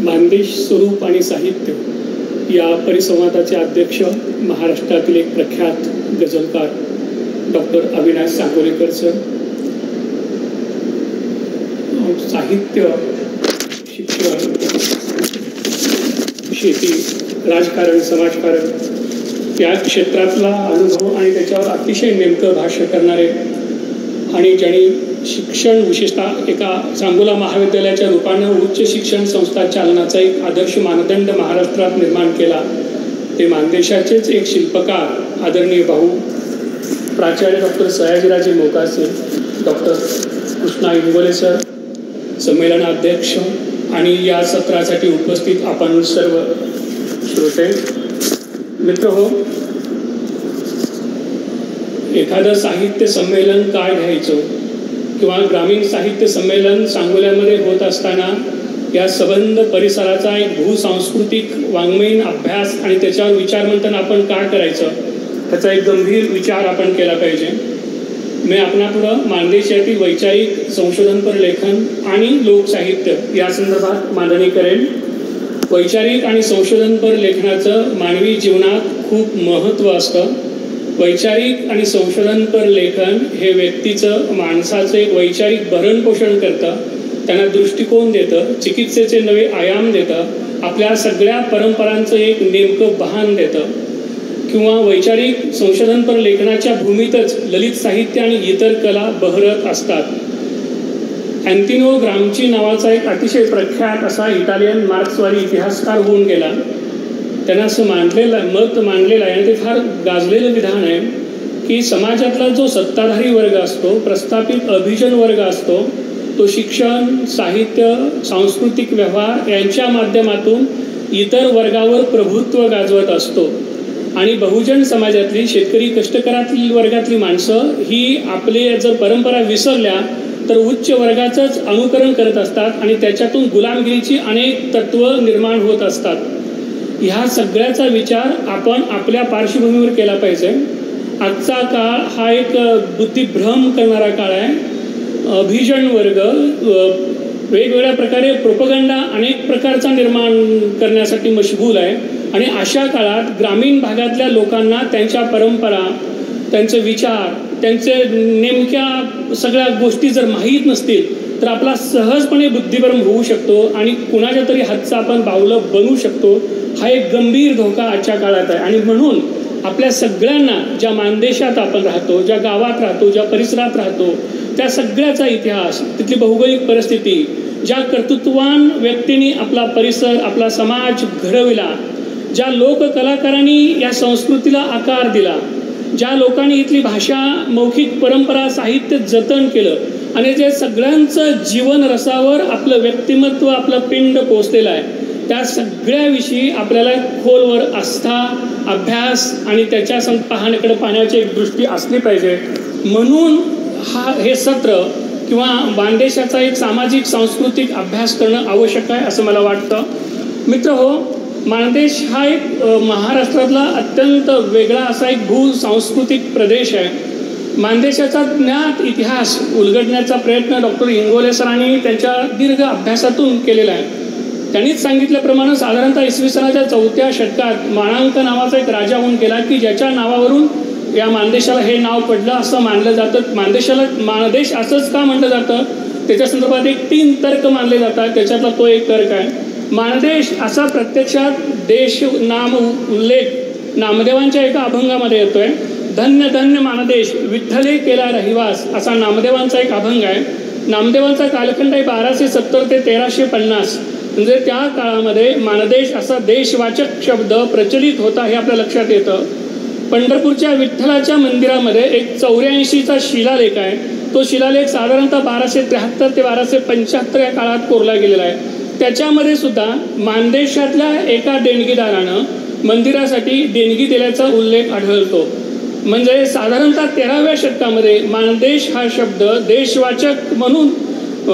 मानदेश स्वरूप आणि साहित्य या परिसंवादाचे अध्यक्ष महाराष्ट्रातील एक प्रख्यात गझलकार डॉक्टर अविनाश सांगोलेकर सर. साहित्य, शिक्षण, शेती, राजकारण, समाजकारण या क्षेत्रातला अनुभव आणि त्याच्यावर अतिशय नेमकं भाष्य करणारे आणि ज्यांनी शिक्षण विशेषतः एका सांगोला महाविद्यालयाच्या रूपानं उच्च शिक्षण संस्था चालनाचा एक आदर्श मानदंड महाराष्ट्रात निर्माण केला ते मानदेशाचेच एक शिल्पकार आदरणीय भाऊ प्राचार्य doctor Sayajiraje Mokase, doctor Krishna Ingole sir, संमेलनाध्यक्ष आणि या सत्रासाठी उपस्थित आपण सर्व श्रोते मित्र हो. एखादं साहित्य संमेलन काय घ्यायचं किंवा ग्रामीण साहित्य संमेलन सांगोल्यामध्ये होत असताना या संबंध परिसराचा एक भूसांस्कृतिक वाङ्मयीन अभ्यास आणि त्याच्यावर विचारमंथन आपण काय करायचं त्याचा एक गंभीर विचार आपण केला पाहिजे. मी आपणापुढं मानदेशातील वैचारिक संशोधनपर लेखन आणि लोकसाहित्य या संदर्भात मांडणी करेन. वैचारिक आणि संशोधनपर लेखनाचं मानवी जीवनात खूप महत्त्व असतं. वैचारिक आणि संशोधनपर लेखन हे व्यक्तीचं माणसाचं एक वैचारिक भरणपोषण करतं, त्यांना दृष्टिकोन देतं, चिकित्सेचे नवे आयाम देतं, आपल्या सगळ्या परंपरांचं एक नेमकं भान देतं. किंवा वैचारिक संशोधनपर लेखनाच्या भूमीतच ललित साहित्य आणि इतर कला बहरत असतात. अँटिनो ग्रामची नावाचा एक अतिशय प्रख्यात असा इटालियन मार्क्सवादी इतिहासकार होऊन गेला. त्यांना असं मत मांडलेलं आहे आणि ते फार गाजलेलं विधान आहे की समाजातला जो सत्ताधारी वर्ग असतो, प्रस्थापित अभिजन वर्ग असतो, तो शिक्षण, साहित्य, सांस्कृतिक व्यवहार यांच्या माध्यमातून इतर वर्गावर प्रभुत्व गाजवत असतो आणि बहुजन समाजातली शेतकरी कष्टकरातील वर्गातली माणसं ही आपले जर परंपरा विसरल्या तर उच्च वर्गाचंच अनुकरण करत असतात आणि त्याच्यातून गुलामगिरीची अनेक तत्त्व निर्माण होत असतात. ह्या सगळ्याचा विचार आपण आपल्या पार्श्वभूमीवर केला पाहिजे. आजचा काळ हा एक बुद्धिभ्रम करणारा काळ आहे. अभिजन वर्ग वेगवेगळ्या प्रकारे प्रोपगंडा अनेक प्रकारचा निर्माण करण्यासाठी मशगूल आहे आणि अशा काळात ग्रामीण भागातल्या लोकांना त्यांच्या परंपरा, त्यांचे विचार, त्यांचे नेमक्या सगळ्या गोष्टी जर माहीत नसतील तर आपला सहजपणे बुद्धिभ्रम होऊ शकतो आणि कुणाच्या तरी हातचा आपण बावलं बनवू शकतो. हा एक गंभीर धोका आजच्या काळात आहे आणि म्हणून आपल्या सगळ्यांना ज्या मानदेशात आपण राहतो, ज्या गावात राहतो, ज्या परिसरात राहतो त्या सगळ्याचा इतिहास, तिथली भौगोलिक परिस्थिती, ज्या कर्तृत्ववान व्यक्तींनी आपला परिसर, आपला समाज घडविला, ज्या लोककलाकारांनी या संस्कृतीला आकार दिला, ज्या लोकांनी इथली भाषा, मौखिक परंपरा, साहित्य जतन केलं आणि जे सगळ्यांचं जीवन रसावर आपलं व्यक्तिमत्व, आपलं पिंड पोचलेलं आहे, त्या सगळ्याविषयी आपल्याला खोलवर आस्था, अभ्यास आणि त्याच्या पाहण्याची एक दृष्टी असली पाहिजे. म्हणून हे सत्र किंवा मानदेशाचा एक सामाजिक सांस्कृतिक अभ्यास करणं आवश्यक आहे असं मला वाटतं. मित्र हो, मानदेश हा एक महाराष्ट्रातला अत्यंत वेगळा असा एक भूसांस्कृतिक प्रदेश आहे. मानदेशाचा ज्ञात इतिहास उलगडण्याचा प्रयत्न डॉक्टर इंगोले सरांनी त्यांच्या दीर्घ अभ्यासातून केलेला आहे. त्यांनीच सांगितल्याप्रमाणे साधारणतः इसवी सनाच्या 4थ्या शतकात माणांक नावाचा एक राजा होऊन गेला की ज्याच्या नावावरून या मानदेशाला हे नाव पडलं असं मानलं जातं. मानदेशाला मानदेश असंच का म्हटलं जातं त्याच्या संदर्भात एक 3 तर्क मानले जातात. त्याच्यातला तो एक तर्क आहे. मानदेश असा प्रत्यक्षात देश नाम उल्लेख नामदेवांच्या एका अभंगामध्ये येतोय. धन्य धन्य मानदेश विठ्ठले केला रहिवास असा नामदेवांचा एक अभंग आहे. नामदेवांचा कालखंड आहे 1270 ते 1350. म्हणजे त्या काळामध्ये मानदेश असा देशवाचक शब्द प्रचलित होता हे आपल्या लक्षात येतं. पंढरपूरच्या विठ्ठलाच्या मंदिरामध्ये एक 84चा शिलालेख आहे. तो शिलालेख साधारणतः 1273 ते 1275 या काळात कोरला गेलेला आहे. त्याच्यामध्ये सुद्धा मानदेशातल्या एका देणगीदारानं मंदिरासाठी देणगी दिल्याचा उल्लेख आढळतो. म्हणजे साधारणतः 13व्या शतकामध्ये मानदेश हा शब्द देशवाचक म्हणून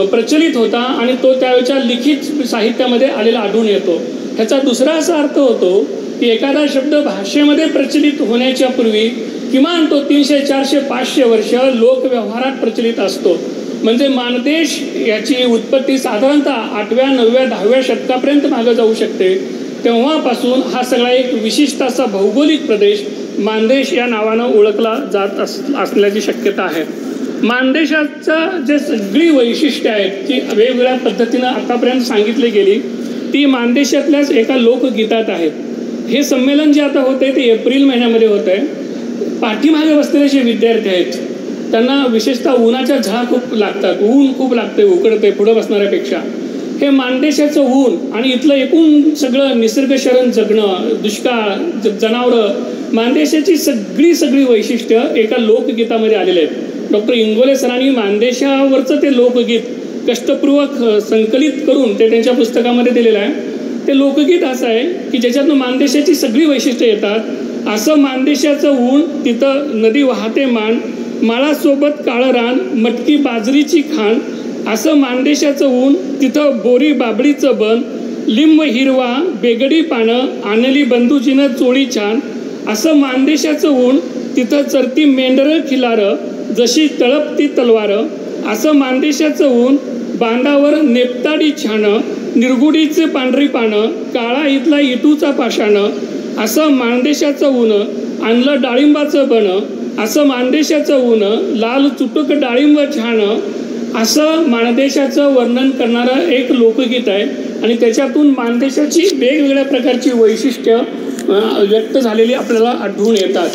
प्रचलित होता आणि तो त्यावेळच्या लिखित साहित्यामध्ये आलेला आढळून येतो. ह्याचा दुसरा असा अर्थ होतो की एखादा शब्द भाषेमध्ये प्रचलित होण्याच्या पूर्वी किमान तो 300, 400, 500 वर्ष लोकव्यवहारात प्रचलित असतो. म्हणजे मानदेश याची उत्पत्ती साधारणतः 8व्या 9व्या 10व्या शतकापर्यंत मागे जाऊ शकते. तेव्हापासून हा सगळा एक विशिष्ट असा भौगोलिक प्रदेश मानदेश या नावानं ओळखला जात असल्याची शक्यता आहे. मानदेशाचं जे सगळी वैशिष्ट्य आहेत जी वेगवेगळ्या पद्धतीनं आतापर्यंत सांगितली गेली ती मानदेशातल्याच एका लोकगीतात आहेत. हे संमेलन जे आता होत आहे ते एप्रिल महिन्यामध्ये होत आहे. पाठीमागे बसलेले जे विद्यार्थी आहेत त्यांना विशेषतः उन्हाच्या झळा खूप लागतात. ऊन खूप लागते, उकडते पुढं बसणाऱ्यापेक्षा. हे मानदेशाचं ऊन आणि इथलं एकूण सगळं निसर्गशरण जगणं, दुष्काळ, जनावरं, मानदेशाची सगळी वैशिष्ट्य एका लोकगीतामध्ये आलेले आहेत. डॉक्टर इंगोले सरांनी मानदेशावरचं ते लोकगीत कष्टपूर्वक संकलित करून ते त्यांच्या पुस्तकामध्ये दिलेलं आहे. ते लोकगीत असं आहे की ज्याच्यातनं मानदेशाची सगळी वैशिष्ट्ये येतात. असं मानदेशाचं ऊन, तिथं नदी वाहते मान, माळासोबत काळं रान, मटकी बाजरीची खाण. असं मानदेशाचं ऊन, तिथं बोरी बाबळीचं बन, लिंब हिरवा, बेगडी पानं, आणली बंधूजीनं चोळी छान. असं मानदेशाचं ऊन, तिथं चरती मेंढरं खिलारं, जशी तळपती तलवारं. असं मानदेशाचं ऊन, बांधावर नेपताडी छानं, निरगुडीचे पांढरी पानं, काळा इथला इटूचा पाषाणं. असं मानदेशाचं ऊन, आणलं डाळिंबाचं बन. असं मानदेशाचं ऊन, लाल चुटुक डाळिंब छानं. असं मानदेशाचं वर्णन करणारं एक लोकगीत आहे आणि त्याच्यातून मानदेशाची वेगवेगळ्या प्रकारची वैशिष्ट्य व्यक्त झालेली आपल्याला आढळून येतात.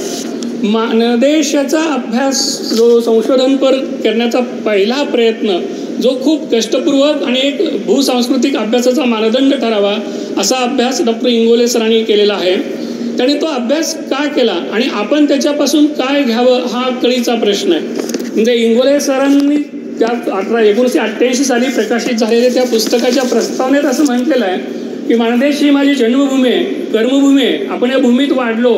मानदेशाचा अभ्यास जो संशोधनपर करण्याचा पहिला प्रयत्न जो खूप कष्टपूर्वक आणि एक भूसांस्कृतिक अभ्यासाचा मानदंड ठरावा असा अभ्यास डॉक्टर इंगोले सरांनी केलेला आहे. त्याने तो अभ्यास का केला आणि आपण त्याच्यापासून काय घ्यावं हा कळीचा प्रश्न आहे. म्हणजे इंगोले सरांनी त्या 1988 साली प्रकाशित झालेल्या त्या पुस्तकाच्या प्रस्तावनेत असं म्हटलेलं आहे की मानदेश ही माझी जन्मभूमी आहे, कर्मभूमी आहे. आपण या भूमीत वाढलो,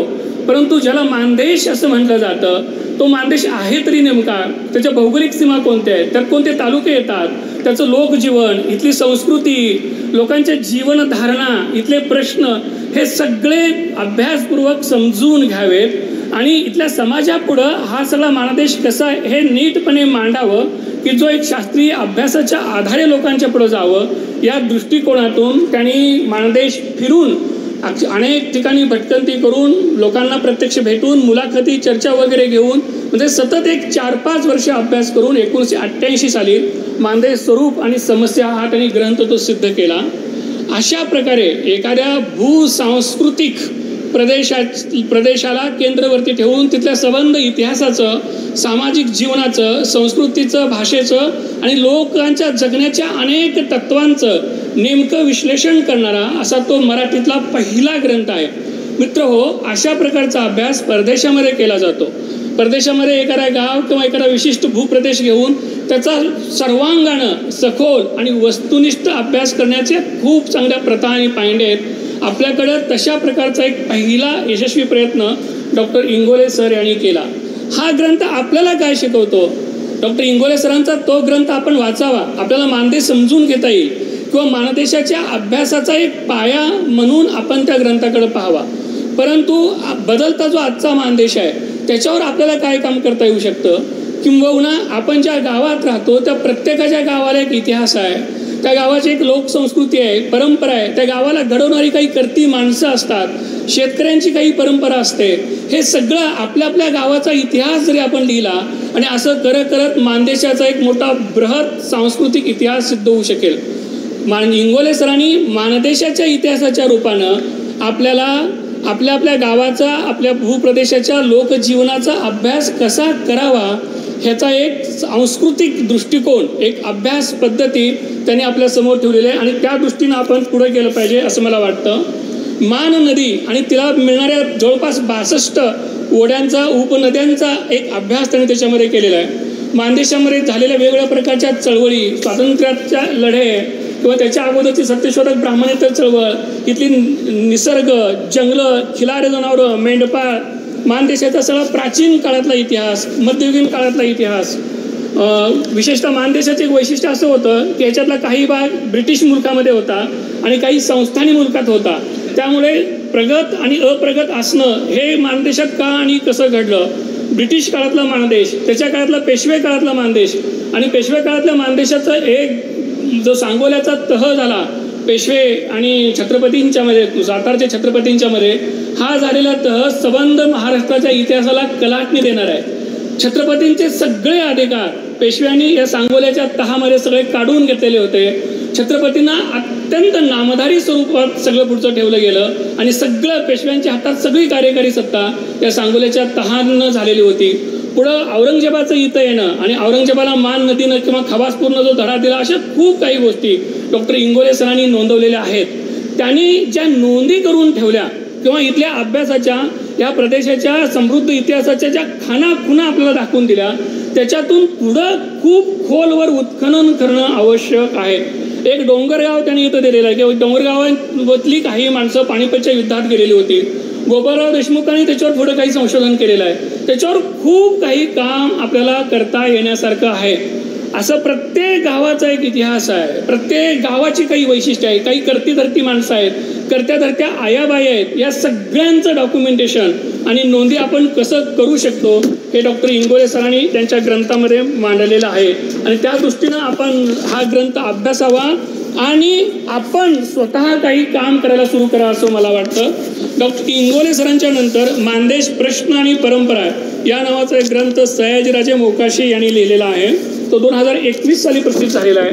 परंतु ज्याला मानदेश असं म्हटलं जातं तो मानदेश आहे तरी नेमका, त्याच्या भौगोलिक सीमा कोणत्या आहेत, त्यात कोणते तालुके येतात, त्याचं लोकजीवन, इथली संस्कृती, लोकांच्या जीवनधारणा, इथले प्रश्न हे सगळे अभ्यासपूर्वक समजून घ्यावेत आणि इथल्या समाजापुढं हा सगळा मानदेश कसा आहे हे नीटपणे मांडावं की जो एक शास्त्रीय अभ्यासाच्या आधारे लोकांच्या पुढं जावं. या दृष्टिकोनातून त्यांनी मानदेश फिरून अनेक ठिकाणी भटकंती करून लोकांना प्रत्यक्ष भेटून मुलाखती चर्चा वगैरे घेऊन म्हणजे सतत एक 4-5 वर्ष अभ्यास करून 1988 साली मानदेश स्वरूप आणि समस्या हा त्यांनी ग्रंथ तो सिद्ध केला. अशा प्रकारे एखाद्या भूसांस्कृतिक प्रदेशाला केंद्रवर्ती ठेवून तिथल्या संबंध इतिहासाचं, सामाजिक जीवनाचं, संस्कृतीचं, भाषेचं आणि लोकांच्या जगण्याच्या अनेक तत्वांचं नेमकं विश्लेषण करणारा असा तो मराठीतला पहिला ग्रंथ आहे. मित्रहो, अशा प्रकारचा अभ्यास परदेशामध्ये केला जातो. परदेशामध्ये एखादा गाव किंवा एखादा विशिष्ट भूप्रदेश घेऊन त्याचा सर्वांगानं सखोल आणि वस्तुनिष्ठ अभ्यास करण्याचे खूप चांगल्या प्रथा आणि पायंडे आहेत. आपल्याकडं तशा प्रकारचा एक पहिला यशस्वी प्रयत्न डॉक्टर इंगोले सर यांनी केला. हा ग्रंथ आपल्याला काय शिकवतो? डॉक्टर इंगोले सरांचा तो ग्रंथ आपण वाचावा, आपल्याला मानदेश समजून घेता येईल किंवा मानदेशाच्या अभ्यासाचा एक पाया म्हणून आपण त्या ग्रंथाकडे पाहावा. परंतु बदलता जो आजचा मानदेश आहे त्याच्यावर आपल्याला काय काम करता येऊ शकतं? किंबहुना आपण ज्या गावात राहतो त्या प्रत्येकाच्या गावाला एक इतिहास आहे, त्या गावाची एक लोकसंस्कृती आहे, परंपरा आहे, त्या गावाला घडवणारी काही करती माणसं असतात, शेतकऱ्यांची काही परंपरा असते. हे सगळं आपल्या आपल्या गावाचा इतिहास जरी आपण लिहिला आणि असं करत मानदेशाचा एक मोठा बृहत सांस्कृतिक इतिहास सिद्ध होऊ शकेल. इंगोले सरांनी मानदेशाच्या इतिहासाच्या रूपानं आपल्याला आपल्या आपल्या गावाचा, आपल्या भूप्रदेशाच्या लोकजीवनाचा अभ्यास कसा करावा ह्याचा एक सांस्कृतिक दृष्टिकोन, एक अभ्यास पद्धती त्यांनी आपल्या समोर ठेवलेली आहे आणि त्या दृष्टीनं आपण पुढे गेलं पाहिजे असं मला वाटतं. मान नदी आणि तिला मिळणाऱ्या जवळपास 62 ओढ्यांचा, उपनद्यांचा एक अभ्यास त्यांनी त्याच्यामध्ये केलेला आहे. मानदेशामध्ये झालेल्या वेगवेगळ्या प्रकारच्या चळवळी, स्वातंत्र्याच्या लढे किंवा त्याच्या अगोदरची सत्यशोधक ब्राह्मणेतर चळवळ, इथली निसर्ग, जंगलं, खिलारे जनावरं, मेंढपाळ, मानदेशाचा सगळा प्राचीन काळातला इतिहास, मध्ययुगीन काळातला इतिहास. विशेषतः मानदेशाचं एक वैशिष्ट्य असं होतं की याच्यातला काही भाग ब्रिटिश मुलकामध्ये होता आणि काही संस्थानी मुलकात होता. त्यामुळे प्रगत आणि अप्रगत असणं हे मानदेशात का आणि कसं घडलं, ब्रिटिश काळातला मानदेश, त्याच्या काळातला पेशवे काळातला मानदेश आणि पेशवे काळातल्या मानदेशाचा एक जो सांगोल्याचा तह झाला पेशवे आणि छत्रपतींच्या मध्ये, सातारच्या छत्रपतींच्या मध्ये, हा झालेला तह संबंध महाराष्ट्राच्या इतिहासाला कलाटणी देणार आहे. छत्रपतींचे सगळे अधिकार पेशव्यांनी या सांगोल्याच्या तहामध्ये सगळे काढून घेतलेले होते. छत्रपतींना अत्यंत नामधारी स्वरूपात सगळं पुढचं ठेवलं गेलं आणि सगळं पेशव्यांच्या हातात सगळी कार्यकारी सत्ता या सांगोल्याच्या तहानं झालेली होती. पुढं औरंगजेबाचं इथं येणं आणि औरंगजेबाला मान नदीनं किंवा खवासपूरनं जो धडा दिला, अशा खूप काही गोष्टी डॉक्टर इंगोले सरांनी नोंदवलेल्या आहेत. त्यांनी ज्या नोंदी करून ठेवल्या किंवा इथल्या अभ्यासाच्या, या प्रदेशाच्या समृद्ध इतिहासाच्या ज्या खानाखुणा आपल्याला दाखवून दिल्या, त्याच्यातून पुढं खूप खोलवर उत्खनन करणं आवश्यक आहे. एक डोंगरगाव त्यांनी इथं दिलेलं आहे की डोंगरगावातली काही माणसं पानिपतच्या युद्धात गेलेली होती. गोपाळराव देशमुखांनी त्याच्यावर थोडं काही संशोधन केलेलं आहे. त्याच्यावर खूप काही काम आपल्याला करता येण्यासारखं आहे. असं प्रत्येक गावाचा एक इतिहास आहे, प्रत्येक गावाची काही वैशिष्ट्य आहे, काही करती धरती माणसं आहेत, करत्या धरत्या आयाबाई आहेत. या सगळ्यांचं डॉक्युमेंटेशन आणि नोंदी आपण कसं करू शकतो हे डॉक्टर इंगोले सरांनी त्यांच्या ग्रंथामध्ये मांडलेलं आहे आणि त्या दृष्टीनं आपण हा ग्रंथ अभ्यासावा आणि आपण स्वतः काही काम करायला सुरू करा असं मला वाटतं. डॉक्टर इंगोले सरांच्या नंतर मानदेश प्रश्न आणि परंपरा या नावाचा एक ग्रंथ सयाजीराजे मोकाशी यांनी लिहिलेला आहे. तो 2021 साली प्रसिद्ध झालेला आहे.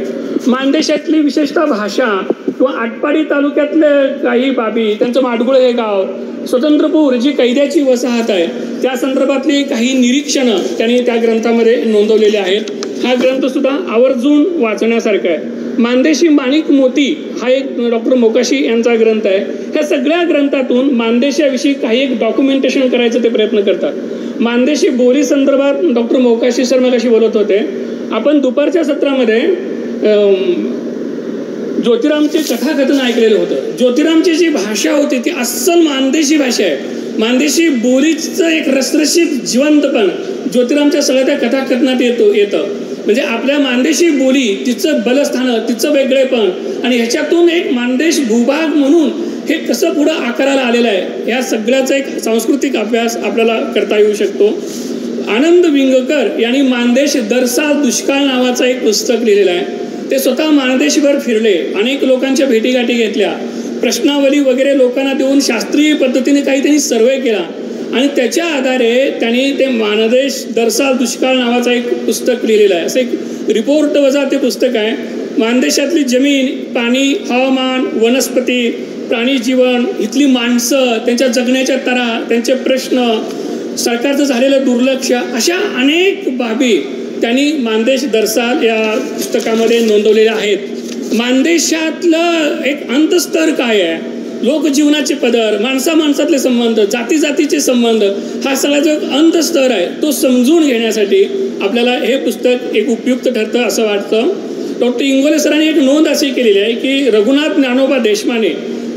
मानदेशातली विशेषतः भाषा किंवा आटपाडी तालुक्यातले काही बाबी, त्यांचं माडगुळ हे गाव, स्वतंत्रपूर जी कैद्याची वसाहत आहे त्या संदर्भातली काही निरीक्षणं त्यांनी त्या ग्रंथामध्ये नोंदवलेले आहेत. हा ग्रंथ सुद्धा आवर्जून वाचण्यासारखा आहे. मानदेशी माणिक मोती हा एक डॉक्टर मोकाशी यांचा ग्रंथ आहे. ह्या सगळ्या ग्रंथातून मानदेशाविषयी काही एक डॉक्युमेंटेशन करायचं ते प्रयत्न करतात. मानदेशी बोली संदर्भात डॉक्टर मोकाशी सर मगाशी बोलत होते. आपण दुपारच्या सत्रामध्ये ज्योतिरामचे कथाकथन ऐकलेलं होतं. ज्योतिरामची जी भाषा होती ती अस्सल मानदेशी भाषा आहे. मानदेशी बोलीचं एक रसरशीत जिवंतपण ज्योतिरामच्या सगळ्या त्या कथाकथनात येतं. म्हणजे आपल्या मानदेशी बोली, तिचं बलस्थानं, तिचं वेगळेपण आणि ह्याच्यातून एक मानदेश भूभाग म्हणून हे कसं पुढं आकाराला आलेलं आहे, या सगळ्याचा एक सांस्कृतिक अभ्यास आपल्याला करता येऊ शकतो. आनंद विंगकर यांनी मानदेश दरसाल दुष्काळ नावाचं एक पुस्तक लिहिलेलं आहे. ते स्वतः मानदेशभर फिरले, अनेक लोकांच्या भेटीगाठी घेतल्या, प्रश्नावली वगैरे लोकांना देऊन शास्त्रीय पद्धतीने काही त्यांनी सर्वे केला आणि त्याच्या आधारे त्यांनी ते मानदेश दरसाल दुष्काळ नावाचं एक पुस्तक लिहिलेलं आहे. असं एक रिपोर्ट वजा ते पुस्तक आहे. मानदेशातली जमीन, पाणी, हवामान, वनस्पती, प्राणी जीवन, इथली माणसं, त्यांच्या जगण्याच्या तरा, त्यांचे प्रश्न, सरकारचं झालेलं दुर्लक्ष, अशा अनेक बाबी त्यांनी मानदेश दरसाल या पुस्तकामध्ये नोंदवलेल्या आहेत. मानदेशातलं एक अंतस्तर काय आहे, लोकजीवनाचे पदर, माणसामाणसातले संबंध, जाती जातीचे संबंध, हा सगळा जो एक अंतस्तर आहे तो समजून घेण्यासाठी आपल्याला हे पुस्तक एक उपयुक्त ठरतं असं वाटतं. डॉक्टर इंगोले सरांनी एक नोंद अशी केलेली आहे की रघुनाथ ज्ञानोबा देशमाने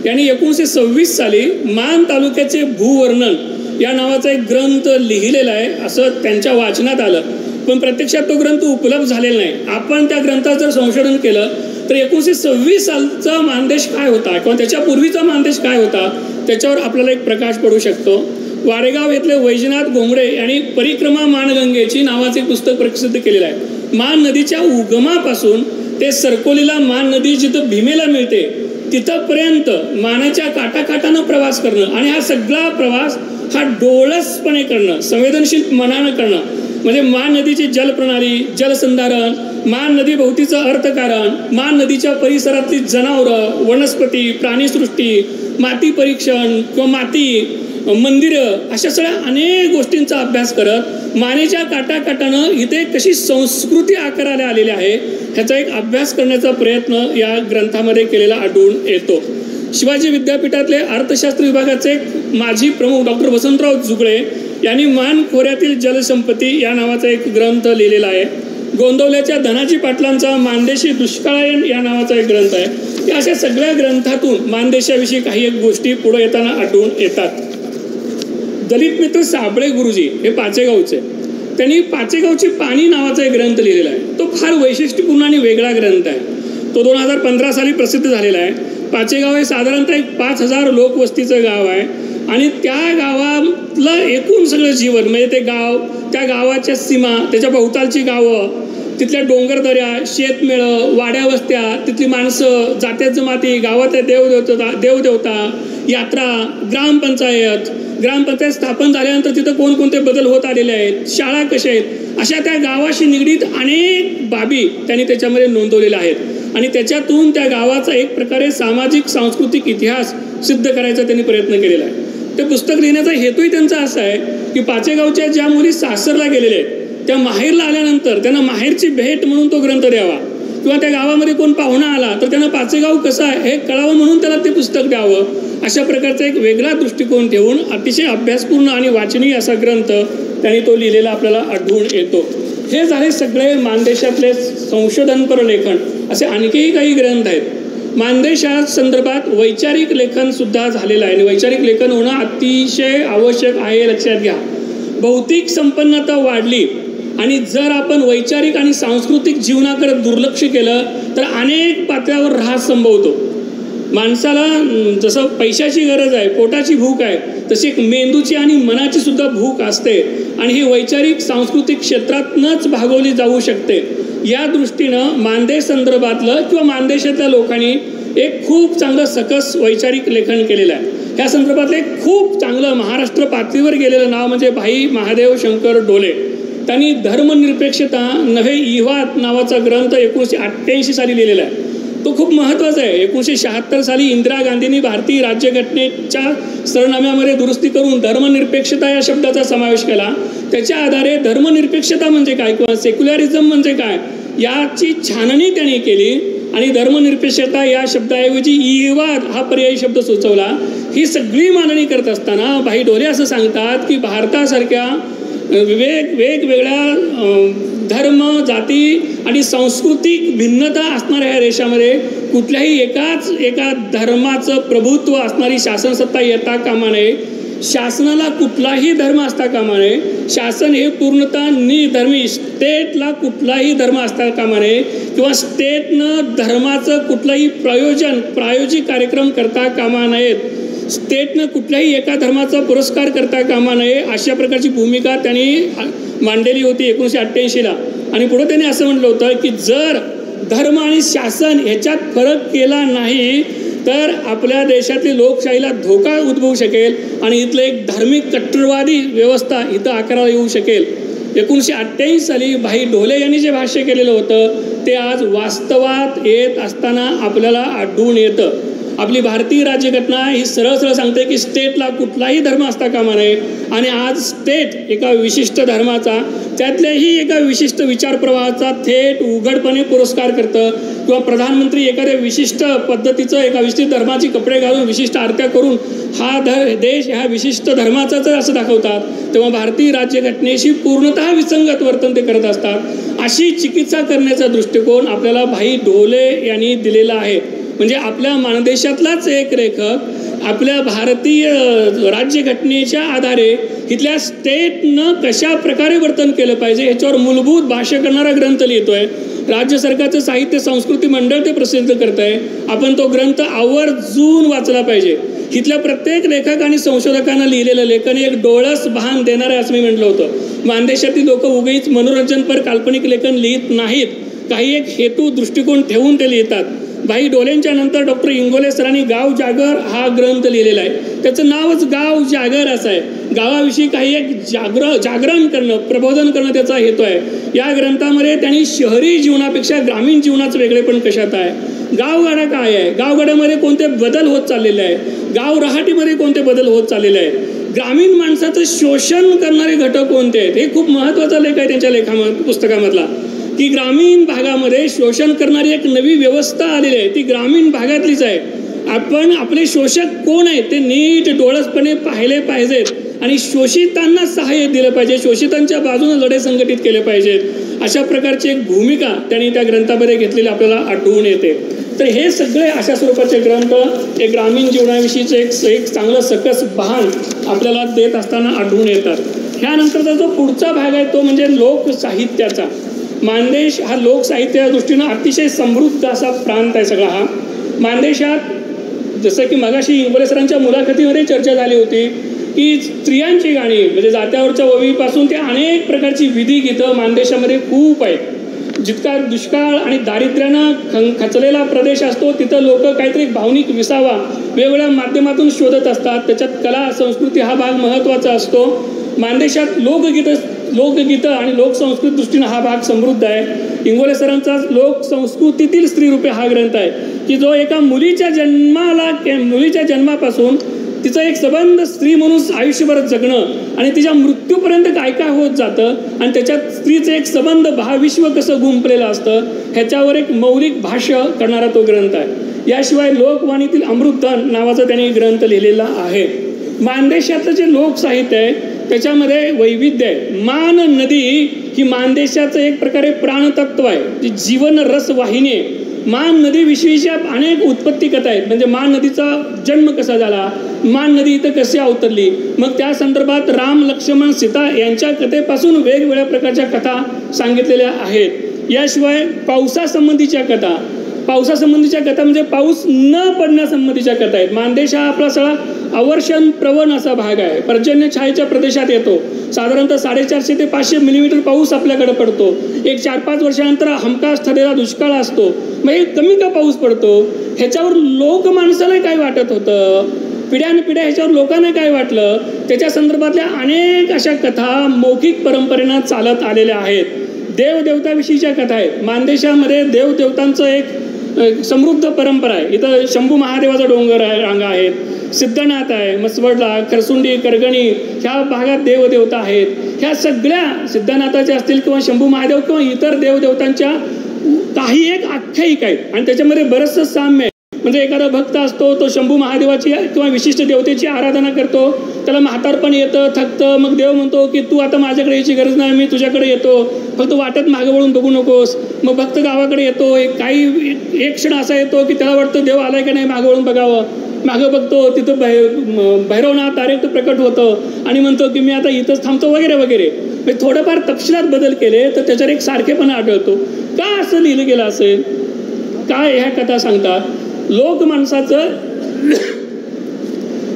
यांनी 1926 साली मान तालुक्याचे भूवर्णन या नावाचा एक ग्रंथ लिहिलेला आहे असं त्यांच्या वाचनात आलं. पण प्रत्यक्षात तो ग्रंथ उपलब्ध झालेला नाही. आपण त्या ग्रंथात जर संशोधन केलं तर 1926 सालचा मानदेश काय होता किंवा त्याच्या पूर्वीचा मानदेश काय होता त्याच्यावर आपल्याला एक प्रकाश पडू शकतो. वारेगाव येथले वैजनाथ घोंगडे यांनी परिक्रमा मानगंगेची नावाचे पुस्तक प्रसिद्ध केलेलं आहे. मान नदीच्या उगमापासून ते सरकोलीला मान नदी जिथं भीमेला मिळते तिथंपर्यंत मानाच्या काटाकाटानं प्रवास करणं आणि हा सगळा प्रवास हा डोळसपणे करणं, संवेदनशील मनानं करणं, म्हणजे मान नदीची जलप्रणाली, जलसंधारण, मान नदी भोवतीचं अर्थकारण, मान नदीच्या परिसरातली जनावरं, वनस्पती, प्राणीसृष्टी, माती परीक्षण किंवा माती, मंदिरं, अशा सगळ्या अनेक गोष्टींचा अभ्यास करत मानेच्या काटाकाटानं इथे कशी संस्कृती आकाराला आलेली आहे ह्याचा एक अभ्यास करण्याचा प्रयत्न या ग्रंथामध्ये केलेला आढळून येतो. शिवाजी विद्यापीठातले अर्थशास्त्र विभागाचे माजी प्रमुख डॉक्टर वसंतराव जुगळे यांनी मान खोऱ्यातील जलसंपत्ती या नावाचा एक ग्रंथ लिहिलेला आहे. गोंदवल्याच्या धनाजी पाटलांचा मानदेशी दुष्काळायन या नावाचा एक ग्रंथ आहे. या अशा सगळ्या ग्रंथातून मानदेशाविषयी काही एक गोष्टी पुढे येताना आढळून येतात. दलित मित्र साबळे गुरुजी हे पाचेगावचे, त्यांनी पाचेगावची पाणी नावाचा एक ग्रंथ लिहिलेला आहे. तो फार वैशिष्ट्यपूर्ण आणि वेगळा ग्रंथ आहे. तो 2015 साली प्रसिद्ध झालेला आहे. पाचेगाव हे साधारणतः एक 5000 लोकवस्तीचं गाव आहे. आणि त्या गावातलं एकूण सगळं जीवन म्हणजे ते गाव, त्या गावाच्या सीमा, त्याच्या भोवतालची गावं, तिथल्या डोंगरदऱ्या, शेतमेळं, वाड्या वस्त्या, तिथली माणसं, जात्या जमाती, गावातल्या देवदेवता, यात्रा, ग्रामपंचायत स्थापन झाल्यानंतर तिथं कोणकोणते बदल होत आलेले आहेत, शाळा कशा आहेत, अशा त्या गावाशी निगडीत अनेक बाबी त्यांनी त्याच्यामध्ये नोंदवलेल्या आहेत आणि त्याच्यातून त्या गावाचा एक प्रकारे सामाजिक सांस्कृतिक इतिहास सिद्ध करायचा त्यांनी प्रयत्न केलेला आहे. ते पुस्तक लिहिण्याचा हेतूही त्यांचा असा आहे की पाचेगावच्या ज्या मुली सासरला गेलेल्या आहेत त्या माहेरला आल्यानंतर त्यांना माहेरची भेट म्हणून तो ग्रंथ द्यावा किंवा त्या गावामध्ये कोण पाहुणा आला तर त्यांना पाचेगाव कसं आहे हे कळावं म्हणून त्याला ते पुस्तक द्यावं. अशा प्रकारचा एक वेगळा दृष्टिकोन ठेवून अतिशय अभ्यासपूर्ण आणि वाचनीय असा ग्रंथ त्यांनी तो लिहिलेला आपल्याला आढळून येतो. हे झाले सगळे मानदेशातले संशोधनपर लेखन. असे आणखीही काही ग्रंथ आहेत. मानदेशा संदर्भात वैचारिक लेखन सुद्धा झालेलं आहे आणि वैचारिक लेखन होणं अतिशय आवश्यक आहे, लक्षात घ्या. भौतिक संपन्नता वाढली आणि जर आपण वैचारिक आणि सांस्कृतिक जीवनाकडे दुर्लक्ष केलं तर अनेक पातळ्यावर ऱ्हास संभवतो. माणसाला जसं पैशाची गरज आहे, पोटाची भूक आहे, तशी एक मेंदूची आणि मनाची सुद्धा भूक असते आणि ही वैचारिक सांस्कृतिक क्षेत्रातनंच भागवली जाऊ शकते. या दृष्टीनं मानदेश संदर्भातलं किंवा मानदेशातल्या लोकांनी एक खूप चांगलं सकस वैचारिक लेखन केलेलं आहे. ह्या संदर्भातलं एक खूप चांगलं महाराष्ट्र पातळीवर गेलेलं नाव म्हणजे भाई महादेव शंकर डोले. त्यांनी धर्मनिरपेक्षता नव्हे इवाद नावाचा ग्रंथ 1988 साली लिहिलेला आहे. तो खूप महत्त्वाचा आहे. 1976 साली इंदिरा गांधींनी भारतीय राज्यघटनेच्या सरनाम्यामध्ये दुरुस्ती करून धर्मनिरपेक्षता या शब्दाचा समावेश केला. त्याच्या आधारे धर्मनिरपेक्षता म्हणजे काय किंवा सेक्युलरिझम म्हणजे काय याची छाननी त्यांनी केली आणि धर्मनिरपेक्षता या शब्दाऐवजी इवाद हा पर्यायी शब्द सुचवला. ही सगळी मांडणी करत असताना भाई डोले असं सांगतात की भारतासारख्या वेगवेगळ्या धर्म, जाती आणि सांस्कृतिक भिन्नता असणाऱ्या ह्या देशामध्ये कुठल्याही एका धर्माचं प्रभुत्व असणारी शासनसत्ता येता कामा नये. शासनाला कुठलाही धर्म असता कामा नये. शासन हे पूर्णतः निधर्मी, स्टेटला कुठलाही धर्म असता कामा नये किंवा स्टेटनं धर्माचं कुठलाही प्रायोजिक कार्यक्रम करता कामा नयेत. स्टेटनं कुठल्याही एका धर्माचा पुरस्कार करता कामा नये अशा प्रकारची भूमिका त्यांनी मांडलेली होती 1988ला. आणि पुढे त्यांनी असं म्हटलं होतं की जर धर्म आणि शासन ह्याच्यात फरक केला नाही तर आपल्या देशातली लोकशाहीला धोका उद्भवू शकेल आणि इथलं एक धार्मिक कट्टरवादी व्यवस्था इथं आकाराला येऊ शकेल. 1988 साली भाई ढोले यांनी जे भाष्य केलेलं होतं ते आज वास्तवात येत असताना आपल्याला आढळून येतं. आपली भारतीय राज्यघटना ही सरळ सांगते की स्टेटला कुठलाही धर्म असता कामा नये आणि आज स्टेट एका विशिष्ट धर्माचा, त्यातल्याही एका विशिष्ट विचारप्रवाहाचा थेट उघडपणे पुरस्कार करतं किंवा प्रधानमंत्री एखाद्या विशिष्ट पद्धतीचं एका विशिष्ट धर्माची कपडे घालून विशिष्ट आरत्या करून हा देश ह्या विशिष्ट धर्माचाच असं दाखवतात, तेव्हा भारतीय राज्यघटनेशी पूर्णतः विसंगत वर्तन ते करत असतात. अशी चिकित्सा करण्याचा दृष्टिकोन आपल्याला भाई ढोले यांनी दिलेला आहे. म्हणजे आपल्या मानदेशातलाच एक लेखक आपल्या भारतीय राज्यघटनेच्या आधारे इथल्या स्टेटनं कशा प्रकारे वर्तन केलं पाहिजे ह्याच्यावर मूलभूत भाष्य करणारा ग्रंथ लिहितोय. राज्य सरकारचं साहित्य संस्कृती मंडळ ते प्रसिद्ध करत आहे. आपण तो ग्रंथ आवर्जून वाचला पाहिजे. इथल्या प्रत्येक लेखक आणि संशोधकांना लिहिलेलं लेखन एक डोळस भान देणार आहे असं मी म्हटलं होतं. मानदेशातील लोक उगीच मनोरंजनपर काल्पनिक लेखन लिहित नाहीत, काही एक हेतू दृष्टिकोन ठेवून ते लिहितात. भाई डोलेंच्या नंतर डॉक्टर इंगोले सरांनी गाव जागर हा ग्रंथ लिहिलेला आहे. त्याचं नावच गाव जागर असं आहे. गावाविषयी काही एक जागरण करणं, प्रबोधन करणं त्याचा हेतू आहे. या ग्रंथामध्ये त्यांनी शहरी जीवनापेक्षा ग्रामीण जीवनाचं वेगळेपण कशात आहे, गावगाडा काय आहे, गावगाड्यामध्ये कोणते बदल होत चाललेले आहे, गाव रहाटीमध्ये कोणते बदल होत चाललेले आहे, ग्रामीण माणसाचं शोषण करणारे घटक कोणते आहेत. हे खूप महत्त्वाचा लेख आहे त्यांच्या पुस्तकामधला की ग्रामीण भागामध्ये शोषण करणारी एक नवी व्यवस्था आलेली आहे, ती ग्रामीण भागातलीच आहे. आपण आपले शोषक कोण आहेत ते नीट डोळसपणे पाहिले पाहिजेत आणि शोषितांना सहाय्य दिलं पाहिजे, शोषितांच्या बाजूने लढे संघटित केले पाहिजेत. अशा प्रकारची एक भूमिका त्यांनी त्या ग्रंथामध्ये घेतलेली आपल्याला आढळून येते. तर हे सगळे अशा स्वरूपाचे ग्रंथ हे ग्रामीण जीवनाविषयीचं एक चांगलं सकस भान आपल्याला देत असताना आढळून येतात. ह्यानंतरचा जो पुढचा भाग आहे तो म्हणजे लोकसाहित्याचा. मानदेश हा लोकसाहित्याच्या दृष्टीनं अतिशय समृद्ध असा प्रांत आहे सगळा हा. मानदेशात जसं की मगाशी इंगोले सरांच्या मुलाखतीमध्ये चर्चा झाली होती की स्त्रियांची गाणी म्हणजे जात्यावरच्या ओवीपासून ते अनेक प्रकारची विधी गीतं मानदेशामध्ये खूप आहेत. जितका दुष्काळ आणि दारिद्र्यानं खचलेला प्रदेश असतो तिथं लोक काहीतरी भावनिक विसावा वेगवेगळ्या माध्यमातून शोधत असतात. त्याच्यात कला संस्कृती हा भाग महत्त्वाचा असतो. मानदेशात लोकगीतं आणि लोकसंस्कृती दृष्टीनं हा भाग समृद्ध आहे. इंगोले सरांचा लोकसंस्कृतीतील स्त्रीरूपे हा ग्रंथ आहे की जो एका मुलीच्या जन्मापासून तिचा एक संबंध स्त्री म्हणून आयुष्यभर जगणं आणि तिच्या मृत्यूपर्यंत काय काय होत जातं आणि त्याच्यात स्त्रीचं एक संबंध भाविश्व कसं गुंफलेलं असतं ह्याच्यावर एक मौलिक भाष्य करणारा तो ग्रंथ आहे. याशिवाय लोकवाणीतील अमृतधन नावाचा त्याने ग्रंथ लिहिलेला आहे. मानदेशातलं जे लोकसाहित्य आहे त्याच्यामध्ये वैविध्य आहे. मान नदी ही मानदेशाचं एक प्रकारे प्राणतत्व आहे, जी जीवन रस वाहिनी आहे. मान नदीविषयीच्या अनेक उत्पत्ती कथा आहेत. म्हणजे मान नदीचा जन्म कसा झाला, मान नदी इथं कशी अवतरली, मग त्या संदर्भात राम लक्ष्मण सीता यांच्या कथेपासून वेगवेगळ्या प्रकारच्या कथा सांगितलेल्या आहेत. याशिवाय पावसासंबंधीच्या कथा म्हणजे पाऊस न पडण्यासंबंधीच्या कथा आहेत. मानदेश हा आपला सगळा अवर्षण प्रवण असा भाग आहे. पर्जन्य छायेच्या प्रदेशात येतो. साधारणतः 450 ते 500 मिलीमीटर पाऊस आपल्याकडे पडतो. एक 4-5 वर्षानंतर हमखास ठरलेला दुष्काळ असतो. मग हे कमी का पाऊस पडतो ह्याच्यावर लोक माणसाला काय वाटत होतं, पिढ्यानपिढ्या ह्याच्यावर लोकांना काय वाटलं, त्याच्या संदर्भातल्या अनेक अशा कथा मौखिक परंपरेनं चालत आलेल्या आहेत. देवदेवताविषयीच्या कथा आहेत. मानदेशामध्ये देवदेवतांचं एक समृद्ध परंपरा आहे. इथं शंभू महादेवाचा डोंगर आहे, रांगा आहेत, सिद्धनाथ आहे, मसवडला, खरसुंडी, करगणी ह्या भागात देवदेवता आहेत. ह्या सगळ्या सिद्धनाथाच्या असतील किंवा शंभू महादेव किंवा इतर देवदेवतांच्या काही एक आख्यायिका आहेत आणि त्याच्यामध्ये बरंचसं साम्य आहे. म्हणजे एखादा भक्त असतो तो शंभू महादेवाची किंवा विशिष्ट देवतेची आराधना करतो, त्याला म्हातारपण येतं, थकतं, मग देव म्हणतो की तू आता माझ्याकडे यायची गरज नाही, मी तुझ्याकडे येतो, फक्त वाटत मागे वळून बघू नकोस. मग भक्त गावाकडे येतो. एक क्षण असा येतो की त्याला वाटतं देव आलाय का नाही, मागे वळून बघावं. मागं बघतो तिथं भैरवनाथ डायरेक्ट प्रकट होतं आणि म्हणतो की मी आता इथंच थांबतो वगैरे वगैरे. म्हणजे थोडंफार तपशिलात बदल केले तर त्याच्यावर एक सारखेपणा आढळतो. का असं लिहिलं गेलं असेल, काय ह्या कथा सांगतात, लोक माणसाचं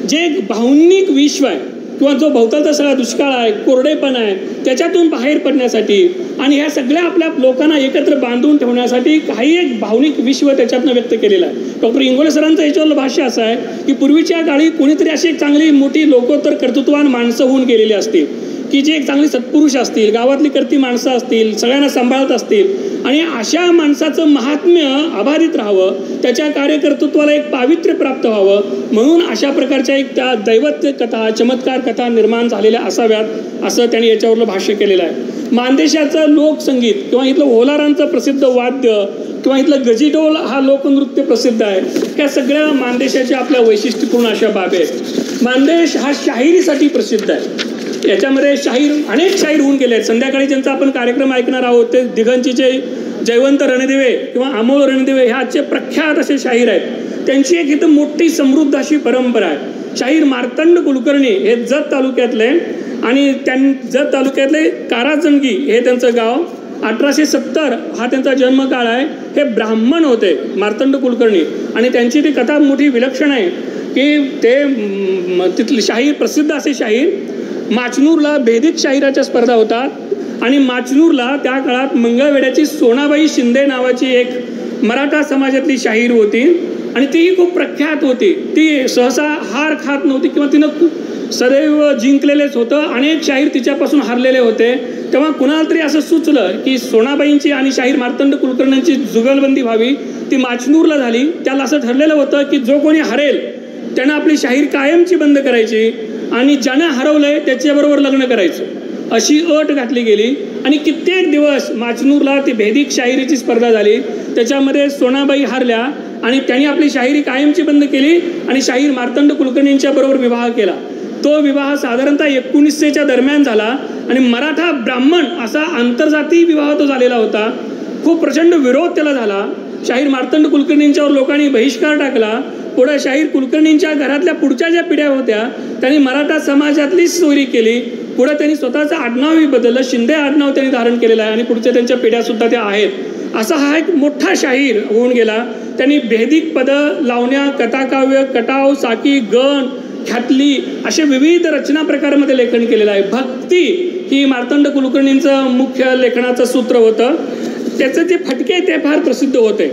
जे भावनिक विश्व आहे किंवा जो भोवतालचा सगळा दुष्काळ आहे, कोरडेपण आहे, त्याच्यातून बाहेर पडण्यासाठी आणि ह्या सगळ्या आपल्या लोकांना एकत्र बांधून ठेवण्यासाठी काही एक भावनिक विश्व त्याच्यातनं व्यक्त केलेलं आहे. डॉक्टर इंगोले सरांचं याच्यावरलं भाष्य असं आहे की पूर्वीच्या काळी कोणीतरी अशी एक चांगली मोठी लोकोत्तर कर्तृत्ववान माणसं होऊन गेलेली असतील की जे एक चांगली सत्पुरुष असतील, गावातली करती माणसं असतील, सगळ्यांना सांभाळत असतील आणि अशा माणसाचं महात्म्य अबाधित राहावं, त्याच्या कार्यकर्तृत्वाला एक पावित्र्य प्राप्त व्हावं म्हणून अशा प्रकारच्या एक त्या दैवत्य कथा, चमत्कार कथा निर्माण झालेल्या असाव्यात असं त्यांनी याच्यावरलं भाष्य केलेलं आहे. मानदेशाचं लोकसंगीत किंवा इथलं होलारांचं प्रसिद्ध वाद्य किंवा इथलं गजीडोल हा लोकनृत्य प्रसिद्ध आहे. ह्या सगळ्या मानदेशाच्या आपल्या वैशिष्ट्यपूर्ण अशा बाबी आहेत. मानदेश हा शाहिरीसाठी प्रसिद्ध आहे. याच्यामध्ये अनेक शाहीर होऊन गेले आहेत. संध्याकाळी ज्यांचा आपण कार्यक्रम ऐकणार आहोत ते दिगंजीचे जयवंत रणदिवे किंवा अमोल रणदिवे ह्या आजचे प्रख्यात असे शाहीर आहेत. त्यांची एक इथं मोठी समृद्ध अशी परंपरा आहे. शाहीर मार्तंड कुलकर्णी हे जत तालुक्यातले आणि जत तालुक्यातले काराजंगी हे त्यांचं गाव. 1870 हा त्यांचा जन्मकाळ आहे. हे ब्राह्मण होते मार्तंड कुलकर्णी आणि त्यांची ती कथा मोठी विलक्षण आहे की ते तिथले शाहीर प्रसिद्ध असे शाहीर. माचनूरला भेदिक शाहिराच्या स्पर्धा होतात आणि माचनूरला त्या काळात मंगळवेढ्याची सोनाबाई शिंदे नावाची एक मराठा समाजातली शाहीर होती आणि तीही खूप प्रख्यात होती. ती सहसा हार खात नव्हती किंवा तिनं सदैव जिंकलेलेच होतं. अनेक शाहीर तिच्यापासून हारलेले होते. तेव्हा कुणाला तरी असं सुचलं की सोनाबाईंची आणि शाहीर मार्तंड कुलकर्ण्यांची जुगलबंदी व्हावी. ती माचनूरला झाली. त्याला असं ठरलेलं होतं की जो कोणी हरेल त्यानं आपली शाहीर कायमची बंद करायची आणि ज्यानं हरवलंय त्याच्याबरोबर लग्न करायचं अशी अट घातली गेली आणि कित्येक दिवस माचनूरला ती भेदिक शाहिरीची स्पर्धा झाली. त्याच्यामध्ये सोनाबाई हारल्या आणि त्यांनी आपली शाहिरी कायमची बंद केली आणि शाहीर मार्तंड कुलकर्णींच्या बरोबर विवाह केला. तो विवाह साधारणतः 1900च्या दरम्यान झाला आणि मराठा ब्राह्मण असा आंतरजातीय विवाह तो झालेला होता. खूप प्रचंड विरोध त्याला झाला. शाहीर मार्तंड कुलकर्णींच्यावर लोकांनी बहिष्कार टाकला. पुढे शाहीर कुलकर्णींच्या घरातल्या पुढच्या ज्या पिढ्या होत्या त्यांनी मराठा समाजातलीच चोरी केली. पुढे त्यांनी स्वतःचं आडनावही बदललं. शिंदे आडनाव त्यांनी धारण केलेलं आहे आणि पुढच्या त्यांच्या पिढ्या सुद्धा त्या आहेत. असा हा एक मोठा शाहीर होऊन गेला. त्यांनी भेदिक पदं, लावण्या, कथाकाव्य, कटाव, साकी, गण, ख्यातली असे विविध रचना प्रकारामध्ये लेखन केलेलं आहे. भक्ती ही मार्तंड कुलकर्णींचं मुख्य लेखनाचं सूत्र होतं. त्याचं जे फटके ते फार प्रसिद्ध होते.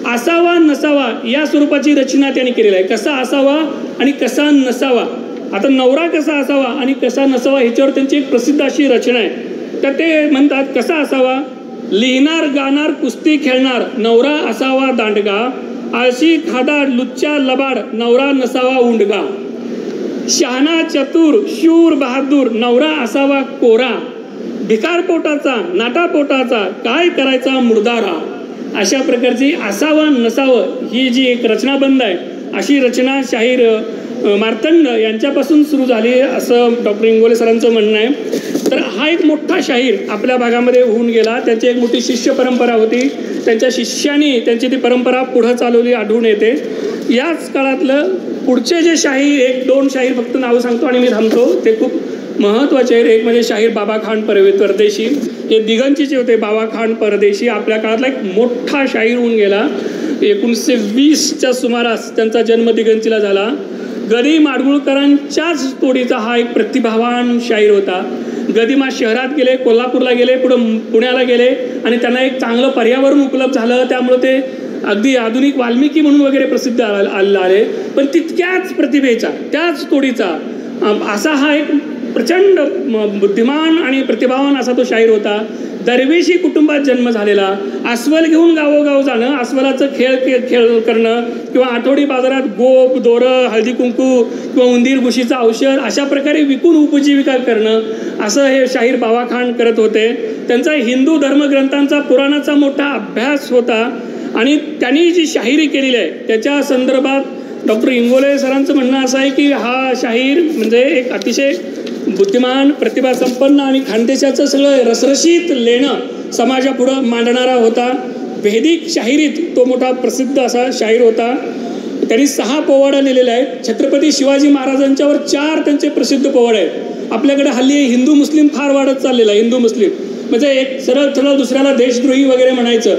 असावा नसावा या स्वरूपाची रचना त्यांनी केलेली आहे. कसा असावा आणि कसा नसावा, आता नवरा कसा असावा आणि कसा नसावा ह्याच्यावर त्यांची एक प्रसिद्ध अशी रचना आहे. तर ते म्हणतात कसा असावा, लिहिणार गाणार कुस्ती खेळणार नवरा असावा दांडगा, आळशी खादाड लुच्चा लबाड नवरा नसावा उंडगा, शहाणा चतुर शूर बहादूर नवरा असावा कोरा, भिकार पोटाचा नाटा पोटाचा काय करायचा मुर्दारा. अशा प्रकारची असावं नसावं ही जी एक रचनाबंध आहे अशी रचना शाहीर मार्तंड यांच्यापासून सुरू झाली असं डॉक्टर इंगोले सरांचं म्हणणं आहे. तर हा एक मोठा शाहीर आपल्या भागामध्ये होऊन गेला. त्यांची एक मोठी शिष्य परंपरा होती. त्यांच्या शिष्यांनी त्यांची ती परंपरा पुढं चालवली आढळून येते. याच काळातलं पुढचे जे शाहीर, एक दोन शाहीर फक्त नावं सांगतो आणि मी थांबतो, ते खूप महत्त्वाचे आहेत. एक म्हणजे शाहीर बाबा खान परदेशी, हे दिगंचीचे होते. बाबा खान परदेशी आपल्या काळातला एक मोठा शाहीर होऊन गेला. 1920च्या सुमारास त्यांचा जन्म दिगंचीला झाला. गदी माडगुळकरांच्याच तोडीचा हा एक प्रतिभावान शाहीर होता. गदिमा शहरात गेले, कोल्हापूरला गेले, पुण्याला गेले आणि त्यांना एक चांगलं पर्यावरण उपलब्ध झालं. त्यामुळे ते अगदी आधुनिक वाल्मिकी म्हणून वगैरे प्रसिद्ध आले. पण तितक्याच प्रतिभेचा, त्याच तोडीचा असा हा एक प्रचंड बुद्धिमान आणि प्रतिभावान असा तो शाहीर होता. दरवेशी कुटुंबात जन्म झालेला. अस्वल घेऊन गावोगाव जाणं, अस्वलाचं खेळ करणं किंवा आठवडी बाजारात गोप दोरं हळदी कुंकू किंवा उंदीर घुशीचं औषध अशा प्रकारे विकून उपजीविका करणं असं हे शाहीर बाबा खान करत होते. त्यांचा हिंदू धर्मग्रंथांचा पुराणाचा मोठा अभ्यास होता आणि त्यांनी जी शाहिरी केलेली आहे त्याच्या संदर्भात डॉक्टर इंगोले सरांचं म्हणणं असं आहे की हा शाहीर म्हणजे एक अतिशय बुद्धिमान, प्रतिभासंपन्न आणि खानदेशाचं सगळं रसरशीत लेणं समाजापुढं मांडणारा होता. भेदिक शाहिरीत तो मोठा प्रसिद्ध असा शाहीर होता. त्यांनी 6 पोवाडा लिहिलेले आहेत. छत्रपती शिवाजी महाराजांच्यावर 4 त्यांचे प्रसिद्ध पोवाडे आहेत. आपल्याकडे हल्ली हिंदू मुस्लिम फार वाढत चाललेला आहे. हिंदू मुस्लिम म्हणजे एक सरळ दुसऱ्याला देशद्रोही वगैरे म्हणायचं.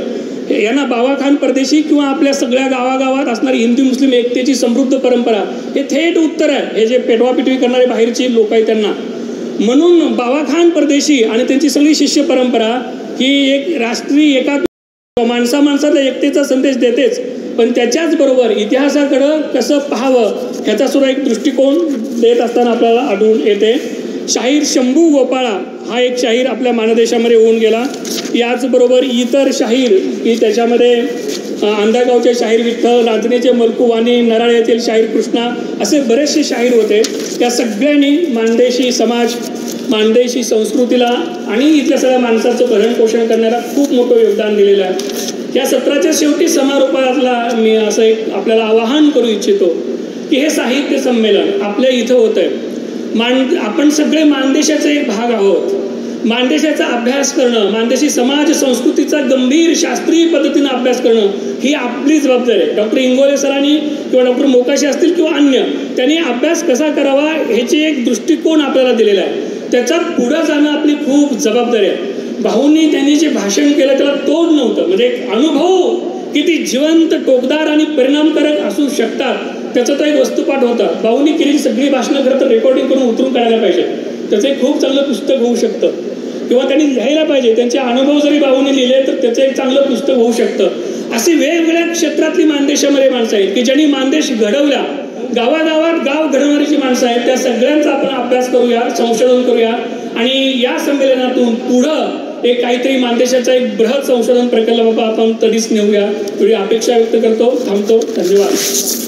यांना बाबा खान परदेशी किंवा आपल्या सगळ्या गावागावात असणारी हिंदू मुस्लिम एकतेची समृद्ध परंपरा हे थेट उत्तर आहे. हे जे पेटवापिटवी करणारे बाहेरची लोक आहेत त्यांना. म्हणून बाबा खान परदेशी आणि त्यांची सगळी शिष्य परंपरा ही एक राष्ट्रीय माणसाला एकतेचा संदेश देतेच, पण त्याच्याच बरोबर इतिहासाकडं कसं पाहावं ह्याचा सुद्धा एक दृष्टिकोन देत असताना आपल्याला आढळून येते. शाहीर शंभू गोपाळा हा एक शाहीर आपल्या मानदेशामध्ये होऊन गेला. याचबरोबर इतर शाहीर की त्याच्यामध्ये अंधागावचे शाहीर विठ्ठल, रांजणीचे मलकू वाणी, नराळे येथील शाहीर कृष्णा असे बरेचसे शाहीर होते. त्या सगळ्यांनी मानदेशी समाज, मानदेशी संस्कृतीला आणि इथल्या सगळ्या माणसाचं भरणपोषण करण्याला खूप मोठं योगदान दिलेलं आहे. या सत्राच्या शेवटी समारोपाला मी असं एक आपल्याला आवाहन करू इच्छितो की हे साहित्य संमेलन आपल्या इथं होतं आहे. आपण सगळे मानदेशाचे एक भाग आहोत. मानदेशाचा अभ्यास करणं, मानदेशी समाज संस्कृतीचा गंभीर शास्त्रीय पद्धतीनं अभ्यास करणं ही आपली जबाबदारी आहे. डॉक्टर इंगोले सरांनी किंवा डॉक्टर मोकाशी असतील किंवा अन्य त्यांनी अभ्यास कसा करावा ह्याची एक दृष्टिकोन आपल्याला दिलेला आहे. त्याच्या पुढं जाणं आपली खूप जबाबदारी आहे. भाऊंनी त्यांनी जे भाषण केलं त्याला तोड नव्हतं. म्हणजे एक अनुभव किती जिवंत, टोकदार आणि परिणामकारक असू शकतात त्याचा तो एक वस्तुपाठ होता. भाऊंनी केलेली सगळी भाषणं खरं तर रेकॉर्डिंग करून उतरून काढायला पाहिजे. त्याचं एक खूप चांगलं पुस्तक होऊ शकतं किंवा त्यांनी लिहायला पाहिजे. त्यांचे अनुभव जरी भाऊंनी लिहिले तर त्याचं एक चांगलं पुस्तक होऊ शकतं. अशी वेगवेगळ्या क्षेत्रातली मानदेशामध्ये माणसं आहेत की ज्यांनी मानदेश घडवला. गावागावात गाव घडवणारी माणसं आहेत. त्या सगळ्यांचा आपण अभ्यास करूया, संशोधन करूया आणि या संमेलनातून पुढं एक काहीतरी मानदेशाचा एक बृहत संशोधन प्रकल्प आपण कधीच नेऊया एवढी अपेक्षा व्यक्त करतो. थांबतो. धन्यवाद.